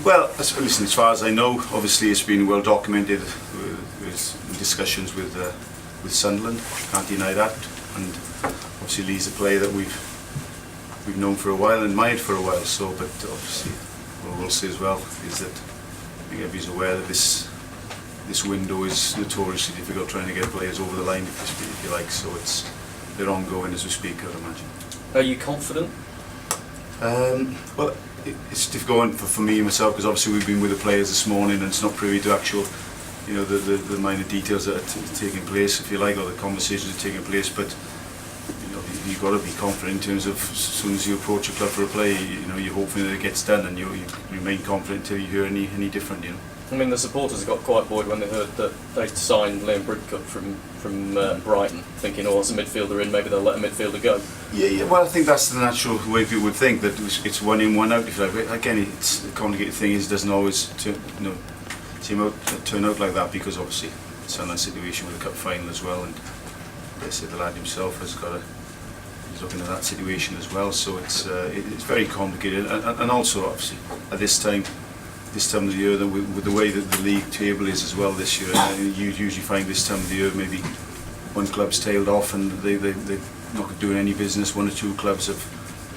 Well, listen, as far as I know, obviously it's been well documented with discussions with Sunderland. Can't deny that, and obviously Lee's a player that we've known for a while and admired for a while. So, but obviously, what we'll say as well is that I think everybody's aware that this window is notoriously difficult trying to get players over the line, if you like. So they're ongoing as we speak, I'd imagine. Are you confident? Well, it's difficult for me and myself because obviously we've been with the players this morning and it's not privy to actual, the minor details that are taking place, if you like, or the conversations that are taking place. But you've got to be confident in terms of as soon as you approach a club for a play, you're hoping that it gets done, and you remain confident until you hear any different. I mean, the supporters got quite buoyed when they heard that they'd signed Liam Bridcut from Brighton, thinking, as a midfielder in, maybe they'll let a midfielder go. Yeah. Well, I think that's the natural way people would think, that it's one in, one out. If you like. Again, it's the complicated thing is it doesn't always turn out like that, because obviously it's on that situation with the cup final as well, and they said the lad himself he's looking at that situation as well. So it's very complicated, and also obviously at this time of the year, with the way that the league table is as well this year, you usually find this time of the year maybe one club's tailed off and they're not doing any business. One or two clubs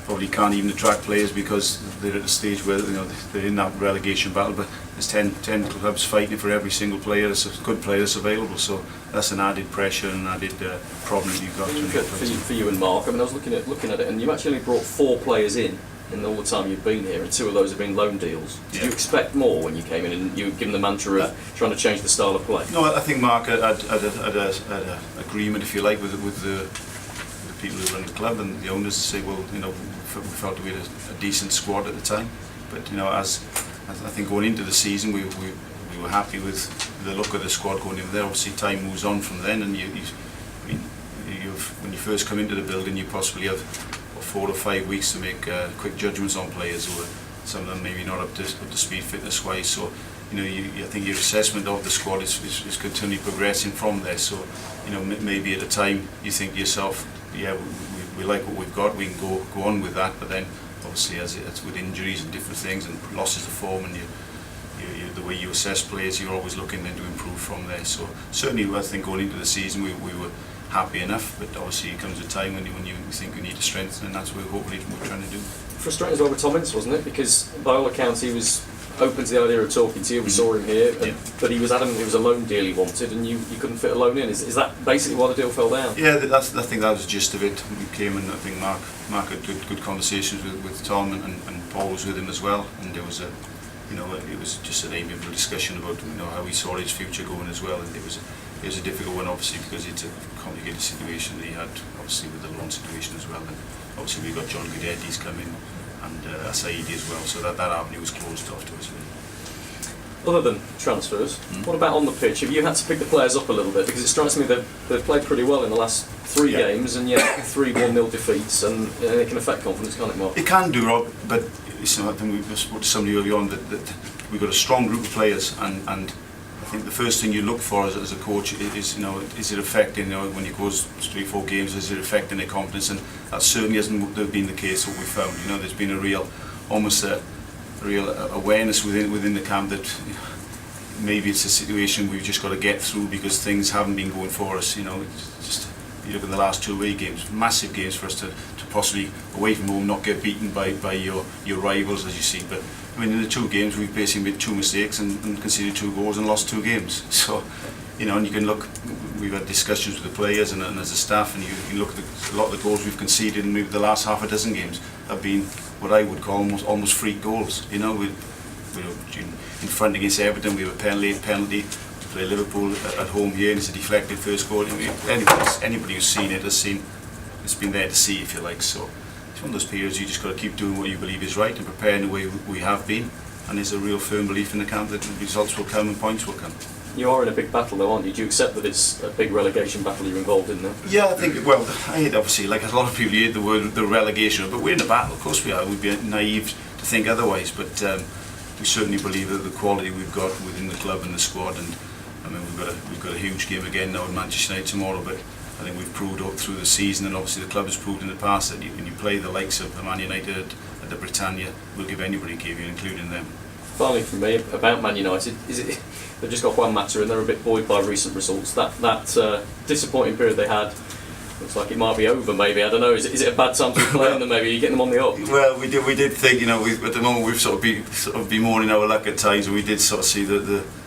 probably can't even attract players because they're at a stage where they're in that relegation battle. But there's 10 clubs fighting for every single player, good player that's available. So that's an added pressure and added problem that you've got. For you and Mark, I mean, I was looking at it, and you actually only brought 4 players in all the time you've been here, and 2 of those have been loan deals. Did you expect more when you came in and you were given the mantra of trying to change the style of play? No, I think Mark had an agreement, if you like, with the people who run the club and the owners to say, well, we felt we had a decent squad at the time. But as I think going into the season, we were happy with the look of the squad going in there. Obviously, time moves on from then, and when you first come into the building, you possibly have 4 or 5 weeks to make quick judgments on players who are, some of them maybe not up to speed fitness wise. So I think your assessment of the squad is continually progressing from there. So maybe at the time you think to yourself, we like what we've got, we can go on with that. But then obviously as it's with injuries and different things and losses of form, and the way you assess players, you're always looking then to improve from there. So certainly I think going into the season we were happy enough, but obviously it comes a time when you think we need to strengthen, and that's what hopefully we're trying to do. Frustrating as well with Tom Ince, wasn't it? Because by all accounts he was open to the idea of talking to you. We saw him here, but he was adamant it was a loan deal he wanted, and you couldn't fit a loan in. Is that basically why the deal fell down? Yeah, I think that was the gist of it. We came, and I think Mark had good conversations with Tom, and Paul was with him as well, and there was it was just an amiable discussion about how he saw his future going as well, and it was a difficult one, obviously, because it's a complicated situation that he had, obviously, with the loan situation as well. And obviously we got John Guidetti's come in, and Saidi as well, so that avenue was closed off to us, really. Other than transfers, what about on the pitch? Have you had to pick the players up a little bit? Because it strikes me they've played pretty well in the last 3 games, and yet 3 1-0 defeats, and it can affect confidence, can't it, Mark? It can do, Rob, but I think we spoke to somebody early on that we've got a strong group of players, and I think the first thing you look for as a coach is it affecting, when you go 3-4 games, is it affecting their confidence? And that certainly hasn't been the case. What we found, there's been a real awareness within the camp that maybe it's a situation we've just got to get through because things haven't been going for us. It's just, you look at the last 2 away games, massive games for us to possibly away from home not get beaten by your rivals, as you see. But I mean, in the 2 games we've basically made 2 mistakes and conceded 2 goals and lost 2 games. So and you can look, we've had discussions with the players and as a staff, and you can look at a lot of the goals we've conceded in maybe the last half a dozen games have been what I would call almost freak goals. We in front against Everton, we have a penalty. We play Liverpool at home here, and it's a deflected first goal. Anybody who's seen it has seen it's been there to see, if you like. So it's one of those periods you just got to keep doing what you believe is right and preparing the way we have been. And there's a real firm belief in the camp that results will come and points will come. You are in a big battle though, aren't you? Do you accept that it's a big relegation battle you're involved in now? Yeah, I think, I hate, obviously, like a lot of people, you hate the word the relegation, but we're in a battle, of course we are. We'd be naive to think otherwise, but we certainly believe that the quality we've got within the club and the squad, and I mean we've got a huge game again now in Manchester United tomorrow, but I think we've proved up through the season, and obviously the club has proved in the past that when you play the likes of Man United at at the Britannia will give anybody a game, including them. Finally, from me about Man United, is it they've just got Juan Mata and they're a bit buoyed by recent results. That disappointing period they had looks like it might be over. Maybe, I don't know. Is it a bad time to be playing them? Maybe you're getting them on the up. Well, we did think, at the moment we've sort of bemoaning our luck at times, and we did sort of see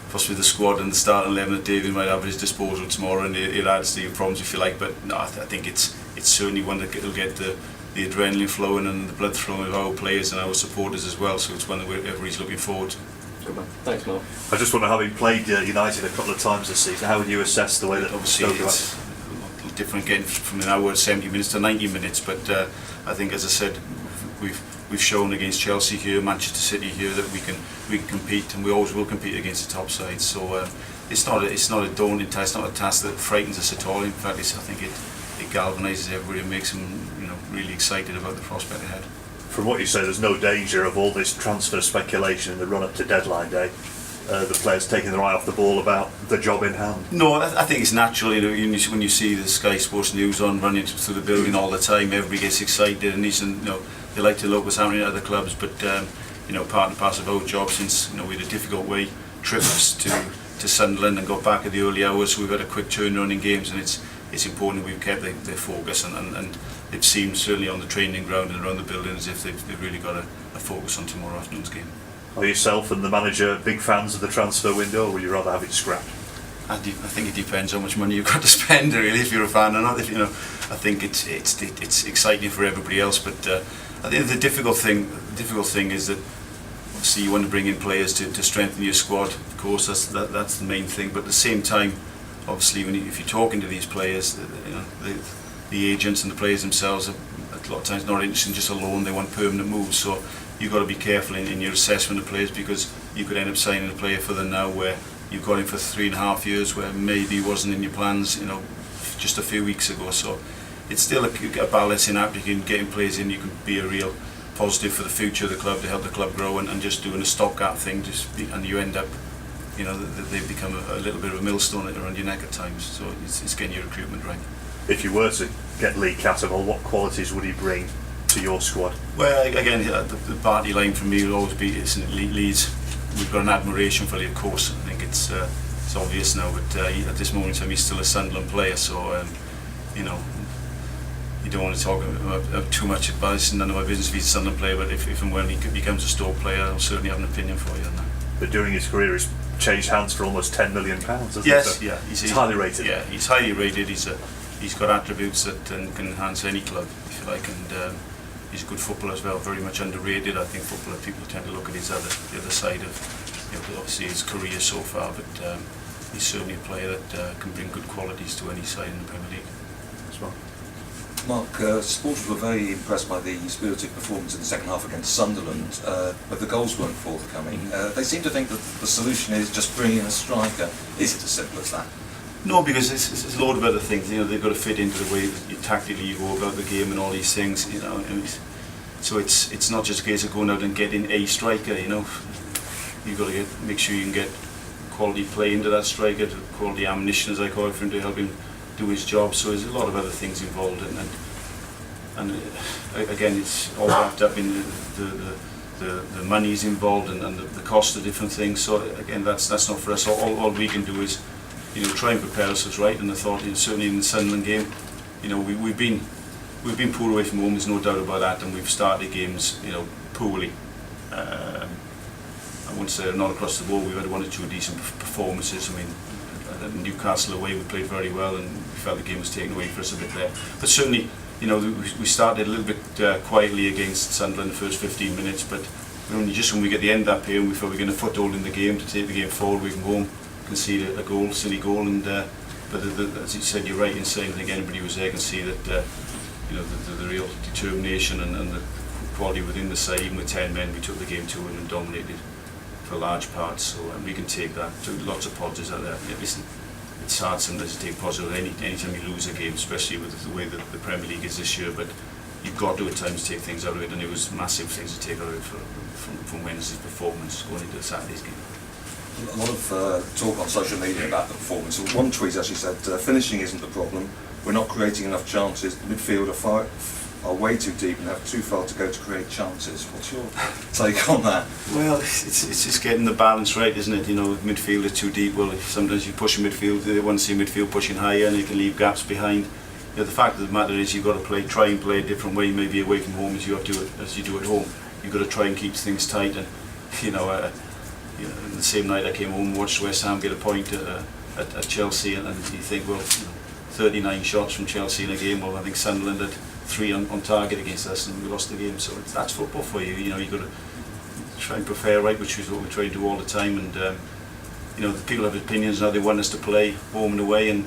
possibly the squad and the starting 11 that David might have at his disposal tomorrow, and it adds to your problems if you like. But no, I think it's certainly one that will get the adrenaline flowing and the blood flowing of our players and our supporters as well. So it's one that everybody's looking forward to. Good man. Thanks, Mark. I just wonder, having played United a couple of times this season, how would you assess the way that obviously it's a little different getting from an hour 70 minutes to 90 minutes, but I think, as I said, we've shown against Chelsea here, Manchester City here, that we can compete, and we always will compete against the top sides. So it's not a daunting task, it's not a task that frightens us at all. In fact, I think it galvanises everybody and makes them really excited about the prospect ahead. From what you say, there's no danger of all this transfer speculation in the run-up to deadline day, the players taking their eye off the ball about the job in hand? No, I think it's natural. When you see the Sky Sports News on running through the building all the time, everybody gets excited, and they like to look what's happening at other clubs. But part and parcel of our job, since we had a difficult trips to Sunderland and got back at the early hours, so we've had a quick turnaround in games, and it's important that we've kept their focus, and it seems certainly on the training ground and around the building as if they've really got a focus on tomorrow afternoon's game. Are yourself and the manager big fans of the transfer window, or would you rather have it scrapped? I think it depends how much money you've got to spend, really, if you're a fan or not. I think it's exciting for everybody else, but I think the difficult thing is that obviously you want to bring in players to strengthen your squad. Of course, that's the main thing. But at the same time, obviously, if you're talking to these players, the agents and the players themselves are a lot of times not interested in just a loan. They want permanent moves. So you've got to be careful in your assessment of players, because you could end up signing a player for them now where you've got him for 3.5 years, where maybe he wasn't in your plans, just a few weeks ago. So it's still a balancing act. You can get players in, you can be a real positive for the future of the club, to help the club grow, and just doing a stopgap thing, and you end up, they become a little bit of a millstone around your neck at times. So it's getting your recruitment right. If you were to get Lee Cattermole, what qualities would he bring to your squad? Well, again, the party line for me will always be Leeds. We've got an admiration for Lee, of course. I think it's obvious now, but at this moment in time he's still a Sunderland player, so you don't want to talk about too much about it. It's none of my business if he's a Sunderland player, but if and when he becomes a Stoke player, I'll certainly have an opinion for you on that. But during his career he's changed hands for almost £10 million, hasn't yes, he? Yeah. He's highly rated. Yeah, he's highly rated. He's got attributes that can enhance any club, if you like, and he's a good footballer as well, very much underrated. I think footballer people tend to look at the other side of obviously his career so far, but he's certainly a player that can bring good qualities to any side in the Premier League as well. Mark, supporters were very impressed by the spirited performance in the second half against Sunderland, but the goals weren't forthcoming. They seem to think that the solution is just bring in a striker. Is it as simple as that? No, because it's a load of other things. They've got to fit into the way that tactically you go about the game and all these things. And so it's not just a case of going out and getting a striker. You've got to make sure you can get quality play into that striker, quality ammunition, as I call it, for him to help him do his job. So there's a lot of other things involved, and again, it's all wrapped up in the money's involved and the cost of different things. So again, that's not for us. All we can do is try and prepare ourselves right. And I thought, certainly in the Sunderland game, we've been poor away from home. There's no doubt about that, and we've started games, poorly. I wouldn't say not across the board. We've had one or two decent performances. I mean, at Newcastle away, we played very well, and we felt the game was taken away for us a bit there. But certainly, we started a little bit quietly against Sunderland the first 15 minutes. But only just when we get the end of that period, we felt we were going to foothold in the game to take the game forward. We can go home, concede a goal, silly goal, and but as you said, you're right in saying, I think anybody who was there can see that the real determination and the quality within the side. Even with 10 men, we took the game to them and dominated for large parts. So and we can take that. Took lots of positives out there. Listen, it's hard sometimes to take positives anytime you lose a game, especially with the way that the Premier League is this year. But you've got to at times take things out of it, and it was massive things to take out of it from Wednesday's performance going into Saturday's game. A lot of talk on social media about the performance. One tweet actually said, finishing isn't the problem, we're not creating enough chances, the midfield are are way too deep and have too far to go to create chances. What's your take on that? Well, it's just getting the balance right, isn't it? You know, if midfield is too deep, well, sometimes you push a midfield, they want to see midfield pushing higher and you can leave gaps behind. You know, the fact of the matter is you've got to try and play a different way, maybe away from home as you do at home. You've got to try and keep things tight, and you know, the same night I came home and watched West Ham get a point at Chelsea, and you think, well, you know, 39 shots from Chelsea in a game. Well, I think Sunderland had 3 on target against us, and we lost the game. So that's football for you. You know, you've got to try and prepare right, which is what we try to do all the time. And you know, the people have opinions now. They want us to play home and away, and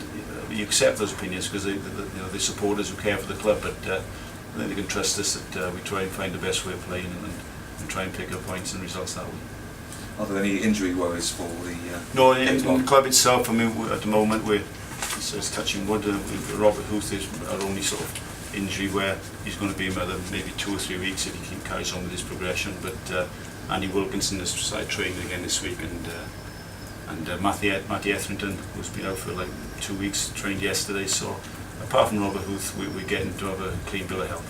you accept those opinions because you know, they're supporters who care for the club. But I think they can trust us that we try and find the best way of playing and try and pick up points and results that way. Are there any injury worries for the? No, in the club itself. I mean, at the moment we're touching wood. Robert Huth is our only sort of injury where he's going to be another maybe 2 or 3 weeks if he carries on with his progression. But Andy Wilkinson has started training again this week, and Matty Etherington, who's been out for like 2 weeks, trained yesterday. So apart from Robert Huth, we're getting to have a clean bill of health,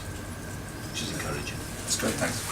which is encouraging. That's great, thanks.